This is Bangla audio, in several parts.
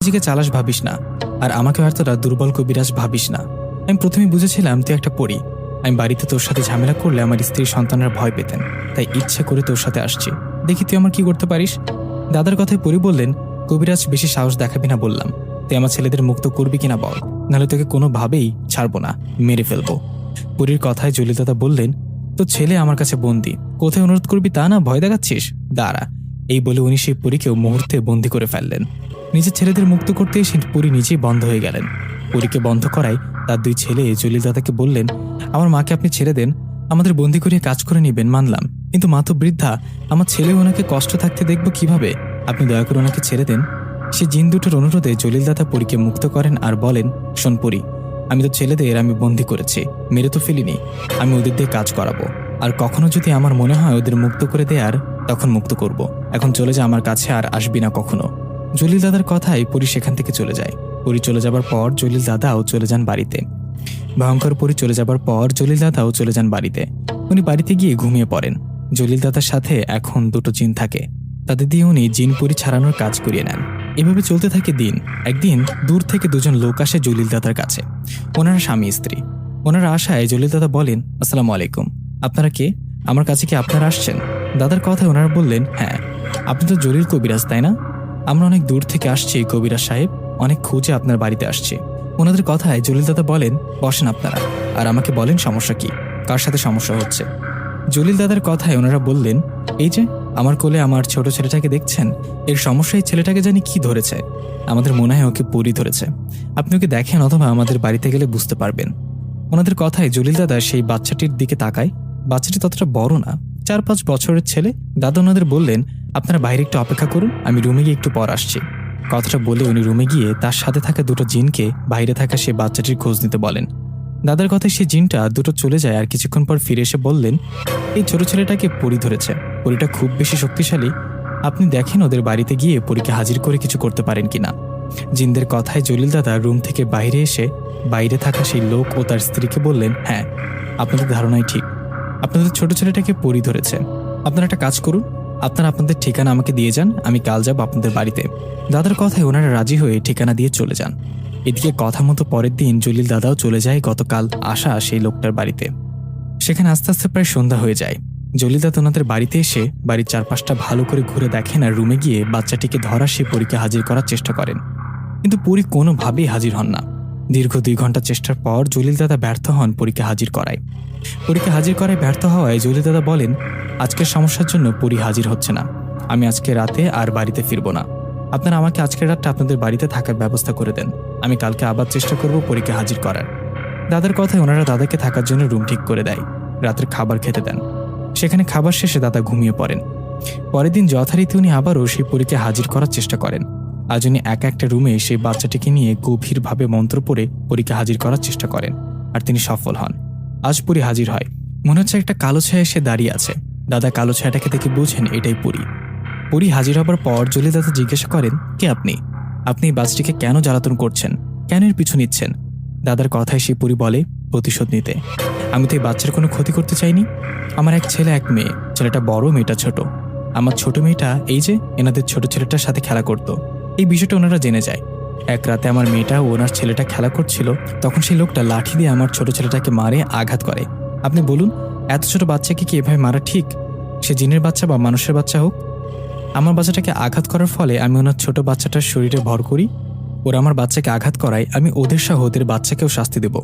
নিজেকে চালাস ভাবিস না, আর আমাকে এতটা দুর্বল কবিরাজ ভাবিস না। আমি প্রথমেই বুঝেছিলাম তুই একটা পরী। আমি বাড়িতে তোর সাথে ঝামেলা করলে আমার স্ত্রীর সন্তানরা ভয় পেতেন, তাই ইচ্ছে করে তোর সাথে আসছি। দেখি তুই আমার কি করতে পারিস। দাদার কথায় পরী বললেন, কবিরাজ বেশি সাহস দেখাবি না বললাম। তুই আমার ছেলেদের মুক্ত করবি কিনা বল, নাহলে তোকে কোনোভাবেই ছাড়বো না, মেরে ফেলবো। পরীর কথায় জলিল দাদা বললেন, তোর ছেলে আমার কাছে বন্দি, কোথায় অনুরোধ করবি তা না ভয় দেখাচ্ছিস, দাঁড়া। এই বলে উনি সেই পরীকেও মুহূর্তে বন্দি করে ফেললেন। নিজের ছেলেদের মুক্ত করতে এসে পরী নিজেই বন্ধ হয়ে গেলেন। পরীকে বন্ধ করায় তার দুই ছেলে জলিল দাদাকে বললেন, আমার মাকে আপনি ছেড়ে দেন, আমাদের বন্দি করিয়ে কাজ করে নেবেন মানলাম, কিন্তু মা তো বৃদ্ধা, আমার ছেলে ওনাকে কষ্ট থাকতে দেখব কিভাবে, আপনি দয়া করে ওনাকে ছেড়ে দেন। সে জিন দুটোর অনুরোধে জলিল দাদা পরীকে মুক্ত করেন আর বলেন, শোন পরী, আমি তো ছেলেদের আমি বন্দি করেছি, মেরে তো ফেলিনি, আমি ওদের দিয়ে কাজ করাবো, আর কখনো যদি আমার মনে হয় ওদের মুক্ত করে দেয়ার তখন মুক্ত করব। এখন চলে যা, আমার কাছে আর আসবি না কখনো। জলিল দাদার কথায় পরী সেখান থেকে চলে যায়। পরী চলে যাবার পর জলিল দাদাও চলে যান বাড়িতে। ভয়ঙ্কর পরী চলে যাবার পর জলিল দাদাও চলে যান বাড়িতে। উনি বাড়িতে গিয়ে ঘুমিয়ে পড়েন। জলিল দাদার সাথে এখন দুটো জিন থাকে, তাদের দিয়ে উনি জিন পরী ছাড়ানোর কাজ করিয়ে নেন। এভাবে চলতে থাকে দিন। একদিন দূর থেকে দুজন লোক আসে জলিল দাদার কাছে। ওনারা স্বামী স্ত্রী। ওনারা আসায় জলিল দাদা বলেন, আসসালামু আলাইকুম, আপনারা কে? আমার কাছে কি আপনারা আসছেন? দাদার কথায় ওনারা বললেন, হ্যাঁ, আপনি তো জলিল কবিরাজ তাই না? আমরা অনেক দূর থেকে আসছি কবিরাজ সাহেব, অনেক খুঁজে আপনার বাড়িতে আসছি। ওনাদের কথায় জলিল দাদা বলেন, বসেন আপনারা, আর আমাকে বলেন সমস্যা কি, কার সাথে সমস্যা হচ্ছে। জলিল দাদার কথায় ওনারা বললেন, এই যে আমার কোলে আমার ছোট ছেলেটাকে দেখছেন, এর সমস্যা এই ছেলেটাকে জানি কি ধরেছে, আমাদের মনে হয় ওকে পরী ধরেছে। আপনি ওকে দেখেন অথবা আমাদের বাড়িতে গেলে বুঝতে পারবেন। ওনাদের কথায় জলিল দাদা সেই বাচ্চাটির দিকে তাকায়। বাচ্চাটি ততটা বড় না, 4-5 বছরের ছেলে। দাদা ওনাদের বললেন, আপনারা বাইরে একটু অপেক্ষা করুন, আমি রুমে গিয়ে একটু পর আসছি। কথাটা বলে উনি রুমে গিয়ে তার সাথে থাকা দুটো জিনকে বাইরে থাকা সে বাচ্চাটির খোঁজ নিতে বলেন। দাদার কথায় সেই জিনটা দুটো চলে যায়, আর কিছুক্ষণ পর ফিরে এসে বললেন, এই ছোট ছেলেটাকে পরী ধরেছে, পরীটা খুব বেশি শক্তিশালী, আপনি দেখেন ওদের বাড়িতে গিয়ে পরীকে হাজির করে কিছু করতে পারেন কিনা। জিনদের কথায় জলিল দাদা রুম থেকে বাইরে এসে বাইরে থাকা সেই লোক ও তার স্ত্রীকে বললেন, হ্যাঁ, আপনাদের ধারণাই ঠিক, আপনাদের ছোট ছেলেটাকে পরী ধরেছে। আপনারা একটা কাজ করুন, আপনারা আপনাদের ঠিকানা আমাকে দিয়ে যান, আমি কাল যাব আপনাদের বাড়িতে। দাদার কথায় ওনারা রাজি হয়ে ঠিকানা দিয়ে চলে যান। এদিকে কথা মতো পরের দিন জলিল দাদাও চলে যায় গতকাল আসা সেই লোকটার বাড়িতে। সেখানে আস্তে আস্তে প্রায় সন্ধ্যা হয়ে যায়। জলিল দাদা ওনাদের বাড়িতে এসে বাড়ির চারপাশটা ভালো করে ঘুরে দেখেন, আর রুমে গিয়ে বাচ্চাটিকে ধরা সেই পরীকে হাজির করার চেষ্টা করেন, কিন্তু পরী কোনোভাবেই হাজির হন না। দীর্ঘ 2 ঘন্টা চেষ্টার পর জলিল দাদা ব্যর্থ হন পরীকে হাজির করায়। পরীকে হাজির করায় ব্যর্থ হওয়ায় জলিল দাদা বলেন, আজকের সমস্যার জন্য পরী হাজির হচ্ছে না, আমি আজকে রাতে আর বাড়িতে ফিরব না। আপনারা আমাকে আজকের রাতটা আপনাদের বাড়িতে থাকার ব্যবস্থা করে দেন, আমি কালকে আবার চেষ্টা করব পরীকে হাজির করার। দাদার কথায় ওনারা দাদাকে থাকার জন্য রুম ঠিক করে দেয়, রাতের খাবার খেতে দেন। সেখানে খাবার শেষে দাদা ঘুমিয়ে পড়েন। পরের দিন যথারীতি উনি আবারও সেই পরীকে হাজির করার চেষ্টা করেন। আজ উনি একা একটা রুমে সেই বাচ্চাটিকে নিয়ে গভীরভাবে মন্ত্র পড়ে পরীকে হাজির করার চেষ্টা করেন, আর তিনি সফল হন। আজ পরী হাজির হয়। মনে হচ্ছে একটা কালো ছায়া এসে দাঁড়িয়ে আছে। দাদা কালো ছায়াটাকে দেখে বুঝেন এটাই পরী। পরী হাজির হবার পর জলিল দাদা জিজ্ঞাসা করেন, কে আপনি? আপনি এই বাচ্চাটিকে কেন জ্বালাতন করছেন, কেন এর পিছু নিচ্ছেন? দাদার কথায় সেই পরী বলে, প্রতিশোধ নিতে। আমি তো এই বাচ্চার কোনো ক্ষতি করতে চাইনি। আমার এক ছেলে এক মেয়ে, ছেলেটা বড়, মেয়েটা ছোট। আমার ছোট মেয়েটা এই যে এনাদের ছোট ছেলেটার সাথে খেলা করত, এই বিষয়টা ওনারা জেনে যায়। এক রাতে আমার মেয়েটা ও ওনার ছেলেটা খেলা করছিল, তখন সেই লোকটা লাঠি দিয়ে আমার ছোট ছেলেটাকে মারে আঘাত করে। আপনি বলুন, এত ছোট বাচ্চাকে কি এভাবে মারা ঠিক? সে জিনের বাচ্চা বা মানুষের বাচ্চা হোক। আমার বাচ্চাটাকে আঘাত করার ফলে আমি ওনার ছোট বাচ্চাটার শরীরে ভর করি। ওরা আমার বাচ্চাকে আঘাত করায়, আমি ওদের সহ ওদের বাচ্চাকেও শাস্তি দেব।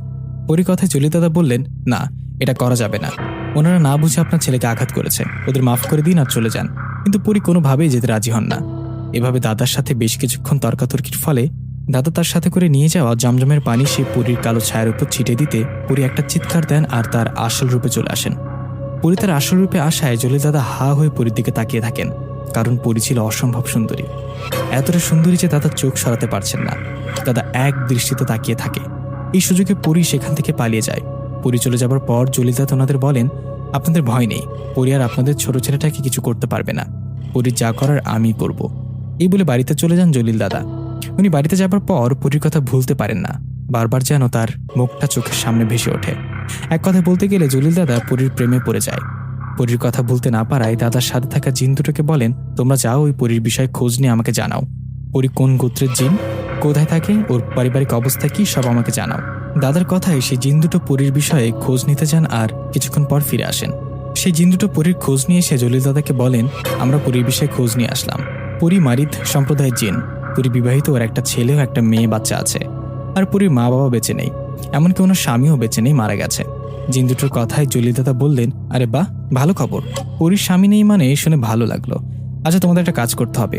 পরী কথায় জলিল দাদা বললেন, না, এটা করা যাবে না। ওনারা না বুঝে আপনার ছেলেকে আঘাত করেছে, ওদের মাফ করে দিন আর চলে যান। কিন্তু পরী কোনোভাবেই যেতে রাজি হন না। এভাবে দাদার সাথে বেশ কিছুক্ষণ তর্কাতর্কির ফলে দাদা তার সাথে করে নিয়ে যাওয়া জমজমের পানি সেই পরীর কালো ছায়ার উপর ছিটে দিতে পরী একটা চিৎকার দেন আর তার আসল রূপে চলে আসেন। পরী তার আসল রূপে আসায় জলিল দাদা হা হয়ে পরীর দিকে তাকিয়ে থাকেন, কারণ পরী ছিল অসম্ভব সুন্দরী, এতটা সুন্দরী যে দাদা চোখ সরাতে পারছেন না। দাদা এক দৃষ্টিতে তাকিয়ে থাকে। এই সুযোগে পরী সেখান থেকে পালিয়ে যায়। পরী চলে যাবার পর জলিল দাদা ওনাদের বলেন, আপনাদের ভয় নেই, পরী আর আপনাদের ছোট ছেলেটাকে কিছু করতে পারবে না, পরী যা করার আমি করব। এই বলে বাড়িতে চলে যান জলিল দাদা। উনি বাড়িতে যাবার পর পরীর কথা ভুলতে পারেন না, বারবার যেন তার মুখটা চোখের সামনে ভেসে ওঠে। এক কথা বলতে গেলে জলিল দাদা পরীর প্রেমে পড়ে যায়। পরীর কথা বলতে না পারায় দাদার সাথে থাকা জিন দুটোকে বলেন, তোমরা যাও ওই পরীর বিষয়ে খোঁজ নিয়ে আমাকে জানাও। পরী কোন গোত্রের জিন কোথায় থাকে, ওর পারিবারিক অবস্থা কি, সব আমাকে জানাও। দাদার কথায় সেই জিন দুটো পরীর বিষয়ে খোঁজ নিতে যান আর কিছুক্ষণ পর ফিরে আসেন। সেই জিন দুটো পরীর খোঁজ নিয়ে এসে জলিল দাদাকে বলেন, আমরা পরীর বিষয়ে খোঁজ নিয়ে আসলাম। পরী মারিদ সম্প্রদায়ের জিন। পরী বিবাহিত, ওর একটা ছেলে ও একটা মেয়ে বাচ্চা আছে। আর পরীর মা বাবা বেঁচে নেই, এমনকি ওনার স্বামীও বেঁচে নেই, মারা গেছে। জিন দুটোর কথায় জলিল দাদা বললেন, আরে বাহ, ভালো খবর। পরীর স্বামী নেই মানে শুনে ভালো লাগলো। আচ্ছা, তোমাদের একটা কাজ করতে হবে।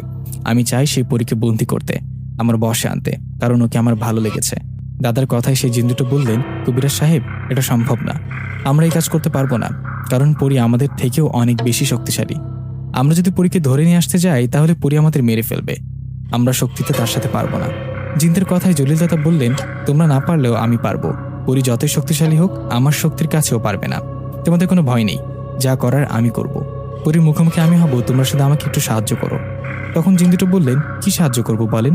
আমি চাই সেই পরীকে বন্দি করতে, আমার বশে আনতে, কারণ ওকে আমার ভালো লেগেছে। দাদার কথায় সেই জিন দুটো বললেন, কবিরাজ সাহেব, এটা সম্ভব না, আমরা এই কাজ করতে পারবো না, কারণ পরী আমাদের থেকেও অনেক বেশি শক্তিশালী। আমরা যদি পরীকে ধরে নিয়ে আসতে যাই তাহলে পরী আমাদের মেরে ফেলবে, আমরা শক্তিতে তার সাথে পারবো না। জিনদের কথায় জলিল দাদা বললেন, তোমরা না পারলেও আমি পারবো। পরী যতই শক্তিশালী হোক, আমার শক্তির কাছেও পারবে না। তোমাদের কোনো ভয় নেই, যা করার আমি করব। পরীর মুখোমুখি আমি হব, তোমরা শুধু আমাকে একটু সাহায্য করো। তখন জিন দুটো বললেন, কি সাহায্য করব বলেন।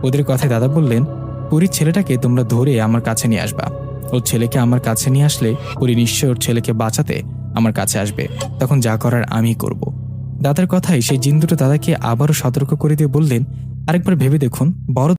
ওদের কথায় দাদা বললেন, পরীর ছেলেটাকে তোমরা ধরে আমার কাছে নিয়ে আসবা। ওর ছেলেকে আমার কাছে নিয়ে আসলে পরী নিশ্চয় ওর ছেলেকে বাঁচাতে আমার কাছে আসবে, তখন যা করার আমি করব। দাদার কথায় সেই জিন দুটো দাদাকে আবারও সতর্ক করে দিয়ে বললেন, আরেকবার ভেবে দেখুন, বড়